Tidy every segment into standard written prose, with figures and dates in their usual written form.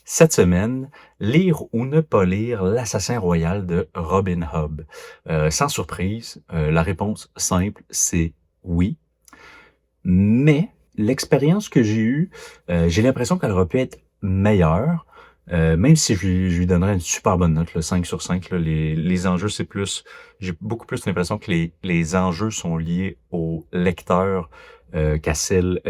Cette semaine, lire ou ne pas lire L'Assassin royal de Robin Hood? Sans surprise, la réponse simple, c'est oui. Mais l'expérience que j'ai eue, j'ai l'impression qu'elle aurait pu être meilleure, même si je lui donnerais une super bonne note, là, 5 sur 5 là. Les enjeux, c'est plus j'ai beaucoup plus l'impression que les enjeux sont liés au lecteur, qu'à celle,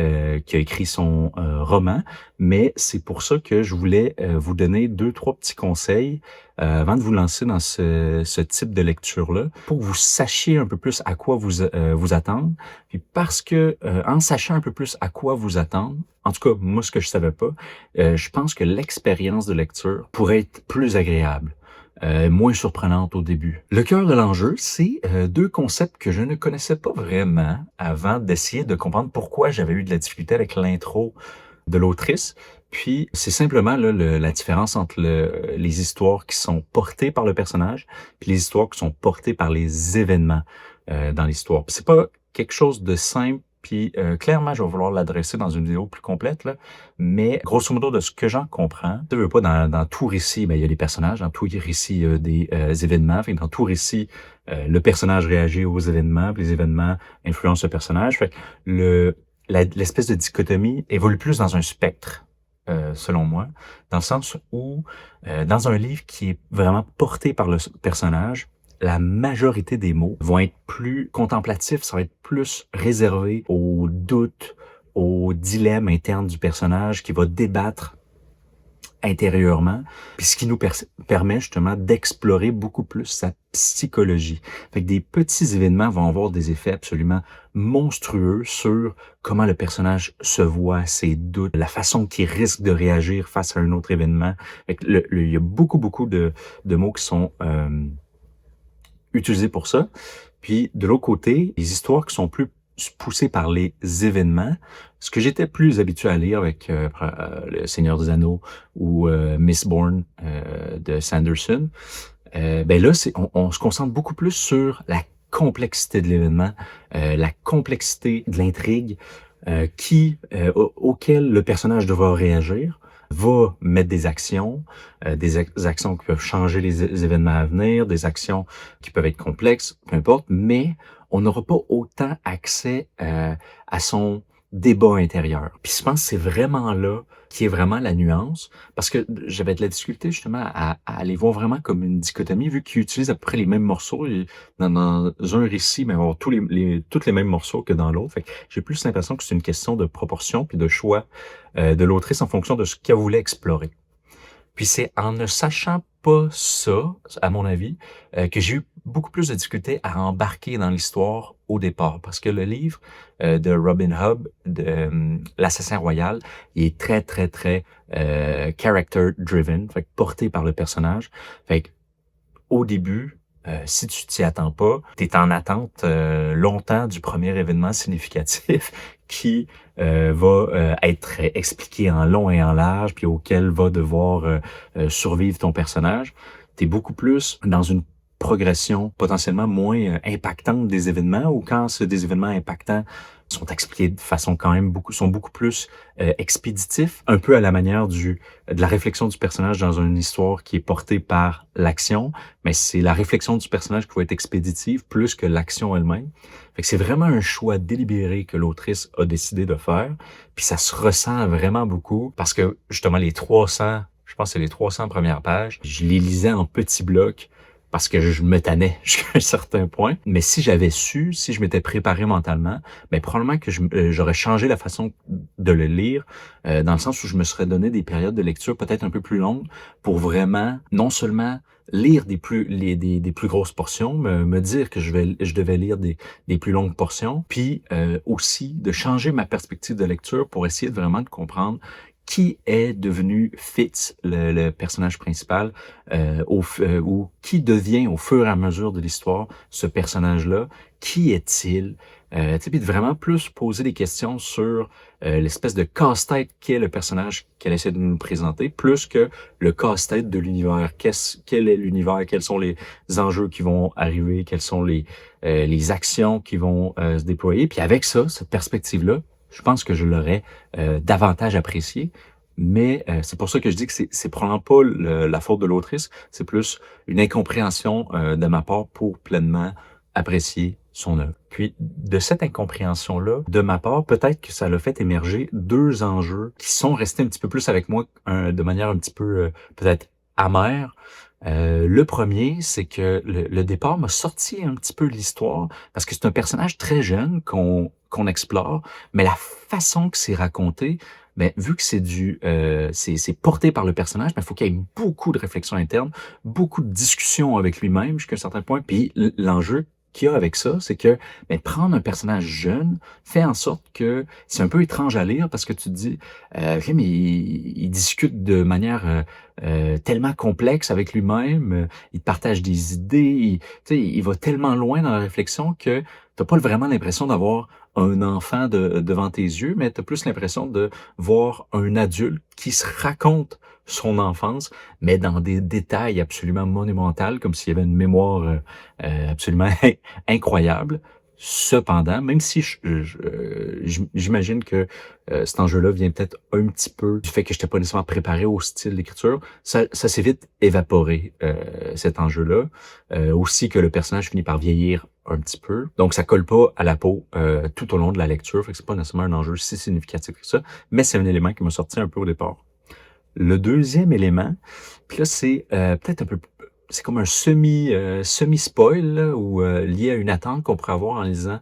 qui a écrit son, roman. Mais c'est pour ça que je voulais, vous donner deux trois petits conseils, avant de vous lancer dans ce type de lecture-là, pour que vous sachiez un peu plus à quoi vous attendre. Puis parce que, en sachant un peu plus à quoi vous attendre, en tout cas, moi, ce que je savais pas, je pense que l'expérience de lecture pourrait être plus agréable, moins surprenante au début. Le cœur de l'enjeu, c'est, 2 concepts que je ne connaissais pas vraiment avant d'essayer de comprendre pourquoi j'avais eu de la difficulté avec l'intro de l'autrice. Puis c'est simplement là, la différence entre les histoires qui sont portées par le personnage, puis les histoires qui sont portées par les événements dans l'histoire. Puis c'est pas quelque chose de simple. Puis clairement, je vais vouloir l'adresser dans une vidéo plus complète, là. Mais grosso modo, de ce que j'en comprends, tu veux pas dans tout récit, ben, il y a des personnages, dans tout récit, il y a des événements. Fait que dans tout récit, le personnage réagit aux événements, puis les événements influencent le personnage. Fait que l'espèce de dichotomie évolue plus dans un spectre, selon moi, dans le sens où, dans un livre qui est vraiment porté par le personnage, la majorité des mots vont être plus contemplatifs, ça va être plus réservé aux doutes, aux dilemmes internes du personnage qui va débattre intérieurement, puis ce qui nous permet justement d'explorer beaucoup plus sa psychologie. Fait que des petits événements vont avoir des effets absolument monstrueux sur comment le personnage se voit, ses doutes, la façon qu'il risque de réagir face à un autre événement. Fait que il y a beaucoup de mots qui sont utilisés pour ça. Puis de l'autre côté, les histoires qui sont plus poussées par les événements, ce que j'étais plus habitué à lire avec Le Seigneur des Anneaux ou Mistborn de Sanderson, ben là, on se concentre beaucoup plus sur la complexité de l'événement, la complexité de l'intrigue, auquel le personnage devra réagir, va mettre des actions, actions qui peuvent changer les événements à venir, des actions qui peuvent être complexes, peu importe, mais on n'aura pas autant accès à son débat intérieur. Puis je pense que c'est vraiment là qui est vraiment la nuance, parce que j'avais de la difficulté justement à les voir vraiment comme une dichotomie, vu qu'ils utilisent à peu près les mêmes morceaux. Et dans un récit, mais avoir tous les mêmes morceaux que dans l'autre. Fait que j'ai plus l'impression que c'est une question de proportion puis de choix de l'autrice en fonction de ce qu'elle voulait explorer. Puis c'est en ne sachant pas ça, à mon avis, que j'ai eu beaucoup plus de difficultés à embarquer dans l'histoire au départ. Parce que le livre de Robin Hood, L'Assassin royal, il est très character driven, fait que porté par le personnage. Fait que au début, si tu t'y attends pas, tu es en attente longtemps du premier événement significatif qui va être expliqué en long et en large, puis auquel va devoir survivre ton personnage. Tu es beaucoup plus dans une progression potentiellement moins impactante des événements, ou quand c'est des événements impactants sont expliqués de façon quand même sont beaucoup plus expéditifs, un peu à la manière de la réflexion du personnage dans une histoire qui est portée par l'action, mais c'est la réflexion du personnage qui va être expéditive plus que l'action elle-même. Fait que c'est vraiment un choix délibéré que l'autrice a décidé de faire, puis ça se ressent vraiment beaucoup parce que justement je pense que c'est les 300 premières pages, je les lisais en petits blocs parce que je me tannais jusqu'à un certain point. Mais si j'avais su, si je m'étais préparé mentalement, ben probablement que j'aurais changé la façon de le lire, dans le sens où je me serais donné des périodes de lecture peut-être un peu plus longues pour vraiment non seulement lire des plus grosses portions, me dire que je devais lire des plus longues portions, puis aussi de changer ma perspective de lecture pour essayer vraiment de comprendre qui est devenu Fitz, le personnage principal, ou qui devient au fur et à mesure de l'histoire ce personnage-là, qui est-il? Tu sais, puis de vraiment plus poser des questions sur l'espèce de casse-tête qu'est le personnage qu'elle essaie de nous présenter, plus que le casse-tête de l'univers. Quel est l'univers? Quels sont les enjeux qui vont arriver? Quelles sont les actions qui vont se déployer? Puis avec ça, cette perspective-là, je pense que je l'aurais davantage apprécié. Mais c'est pour ça que je dis que c'est probablement pas la faute de l'autrice, c'est plus une incompréhension, de ma part pour pleinement apprécier son œuvre. Puis de cette incompréhension-là, de ma part, peut-être que ça l'a fait émerger 2 enjeux qui sont restés un petit peu plus avec moi, de manière un petit peu, peut-être amère. Le 1er, c'est que le départ m'a sorti un petit peu de l'histoire parce que c'est un personnage très jeune qu'on explore, mais la façon que c'est raconté, ben vu que c'est porté par le personnage, ben, il faut qu'il y ait beaucoup de réflexion interne, beaucoup de discussions avec lui-même jusqu'à un certain point. Puis l'enjeu qu'il y a avec ça, c'est que, ben, prendre un personnage jeune fait en sorte que c'est un peu étrange à lire parce que tu te dis, OK, mais il discute de manière, tellement complexe avec lui-même, il partage des idées, tu sais, il va tellement loin dans la réflexion que t'as pas vraiment l'impression d'avoir un enfant devant tes yeux, mais tu as plus l'impression de voir un adulte qui se raconte son enfance, mais dans des détails absolument monumentaux, comme s'il y avait une mémoire absolument incroyable. Cependant, même si j'imagine que cet enjeu-là vient peut-être un petit peu du fait que je n'étais pas nécessairement préparé au style d'écriture, ça s'est vite évaporé, cet enjeu-là. Aussi que le personnage finit par vieillir un petit peu. Donc, ça colle pas à la peau tout au long de la lecture. Fait que c'est pas nécessairement un enjeu si significatif que ça, mais c'est un élément qui m'a sorti un peu au départ. Le deuxième élément, puis là, c'est peut-être un peu c'est comme un semi-spoil là, ou lié à une attente qu'on pourrait avoir en lisant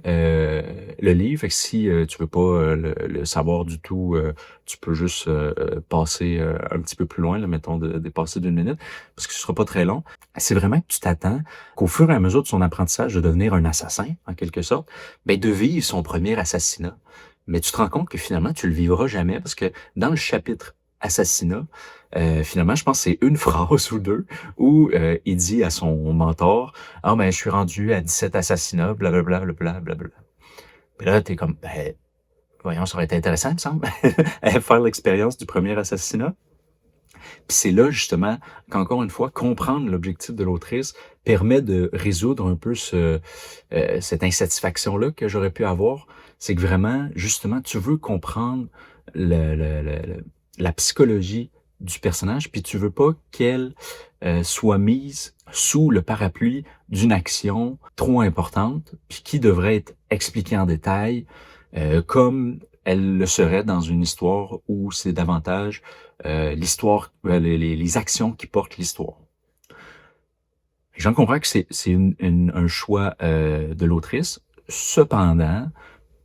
le livre. Fait que si tu veux pas le savoir du tout, tu peux juste passer un petit peu plus loin, là, mettons de dépasser d'1 minute, parce que ce sera pas très long. C'est vraiment que tu t'attends qu'au fur et à mesure de son apprentissage de devenir un assassin, en quelque sorte, ben de vivre son premier assassinat. Mais tu te rends compte que finalement, tu le vivras jamais parce que dans le chapitre assassinat, finalement, je pense que c'est une phrase ou 2 où il dit à son mentor: «Ah ben, je suis rendu à 17 assassinats, blablabla, blablabla, blablabla». Puis là, tu es comme: «Ben, voyons, ça aurait été intéressant, il me semble, faire l'expérience du premier assassinat». Puis c'est là, justement, qu'encore une fois, comprendre l'objectif de l'autrice permet de résoudre un peu cette insatisfaction-là que j'aurais pu avoir. C'est que vraiment, justement, tu veux comprendre la psychologie du personnage, puis tu veux pas qu'elle soit mise sous le parapluie d'une action trop importante, puis qui devrait être expliquée en détail, comme elle le serait dans une histoire où c'est davantage l'histoire, les actions qui portent l'histoire. J'en comprends que c'est un choix de l'autrice. Cependant,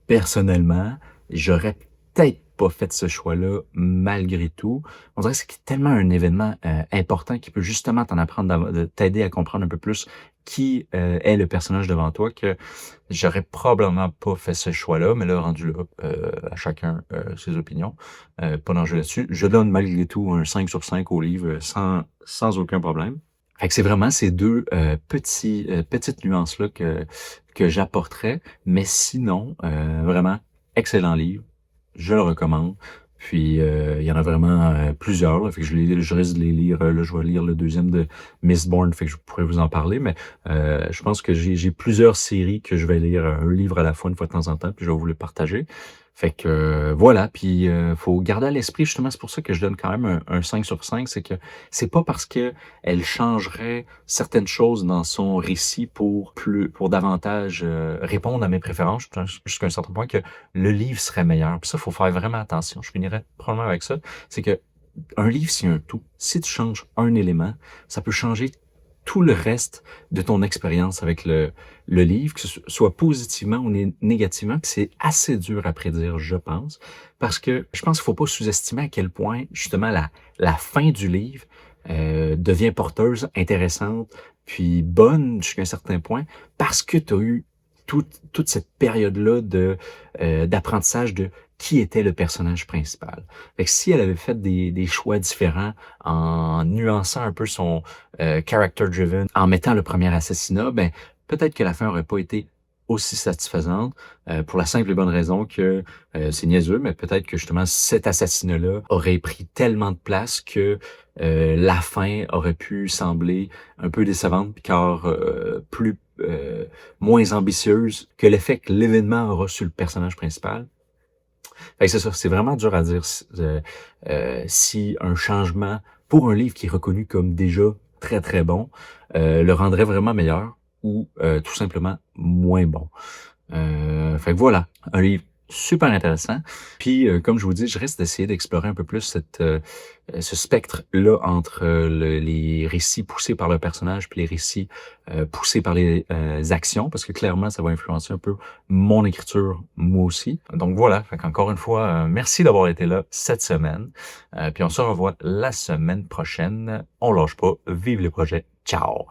personnellement, j'aurais peut-être pas fait ce choix-là malgré tout. On dirait que c'est tellement un événement important qui peut justement t'en apprendre, de t'aider à comprendre un peu plus qui est le personnage devant toi, que j'aurais probablement pas fait ce choix-là, mais là, rendu là, à chacun ses opinions. Pas d'enjeu là-dessus. Je donne malgré tout un 5 sur 5 au livre sans aucun problème. Fait que c'est vraiment ces 2 petites nuances-là que j'apporterais, mais sinon, vraiment excellent livre, je le recommande. Puis, il y en a vraiment, plusieurs, là, fait que je risque de les lire, là, je vais lire le deuxième de Mistborn, fait que je pourrais vous en parler, mais je pense que j'ai plusieurs séries que je vais lire, un livre à la fois, une fois de temps en temps, puis je vais vous les partager. Fait que, voilà, puis, faut garder à l'esprit justement, c'est pour ça que je donne quand même un 5 sur 5, c'est que c'est pas parce qu'elle changerait certaines choses dans son récit pour davantage, répondre à mes préférences, je pense jusqu'à un certain point que le livre serait meilleur. Puis ça, faut faire vraiment attention. Je finirais probablement avec ça. C'est que un livre, c'est un tout. Si tu changes un élément, ça peut changer tout le reste de ton expérience avec le livre, que ce soit positivement ou négativement, puis c'est assez dur à prédire, je pense, parce que je pense qu'il faut pas sous-estimer à quel point, justement, la fin du livre devient porteuse, intéressante, puis bonne jusqu'à un certain point, parce que tu as eu toute cette période-là d'apprentissage de qui était le personnage principal. Fait que si elle avait fait des choix différents en nuançant un peu son character driven, en mettant le premier assassinat, ben peut-être que la fin aurait pas été aussi satisfaisante pour la simple et bonne raison que c'est niaiseux, mais peut-être que justement cet assassinat-là aurait pris tellement de place que la fin aurait pu sembler un peu décevante, car moins ambitieuse que l'effet que l'événement aura sur le personnage principal. Fait que c'est ça, c'est vraiment dur à dire si un changement pour un livre qui est reconnu comme déjà très, très bon, le rendrait vraiment meilleur ou tout simplement moins bon. Fait que voilà, un livre super intéressant. Puis, comme je vous dis, je risque d'essayer d'explorer un peu plus ce spectre-là entre les récits poussés par le personnage puis les récits poussés par les actions, parce que clairement, ça va influencer un peu mon écriture, moi aussi. Donc voilà, fait qu'encore une fois, merci d'avoir été là cette semaine. Puis on se revoit la semaine prochaine. On lâche pas, vive les projets. Ciao!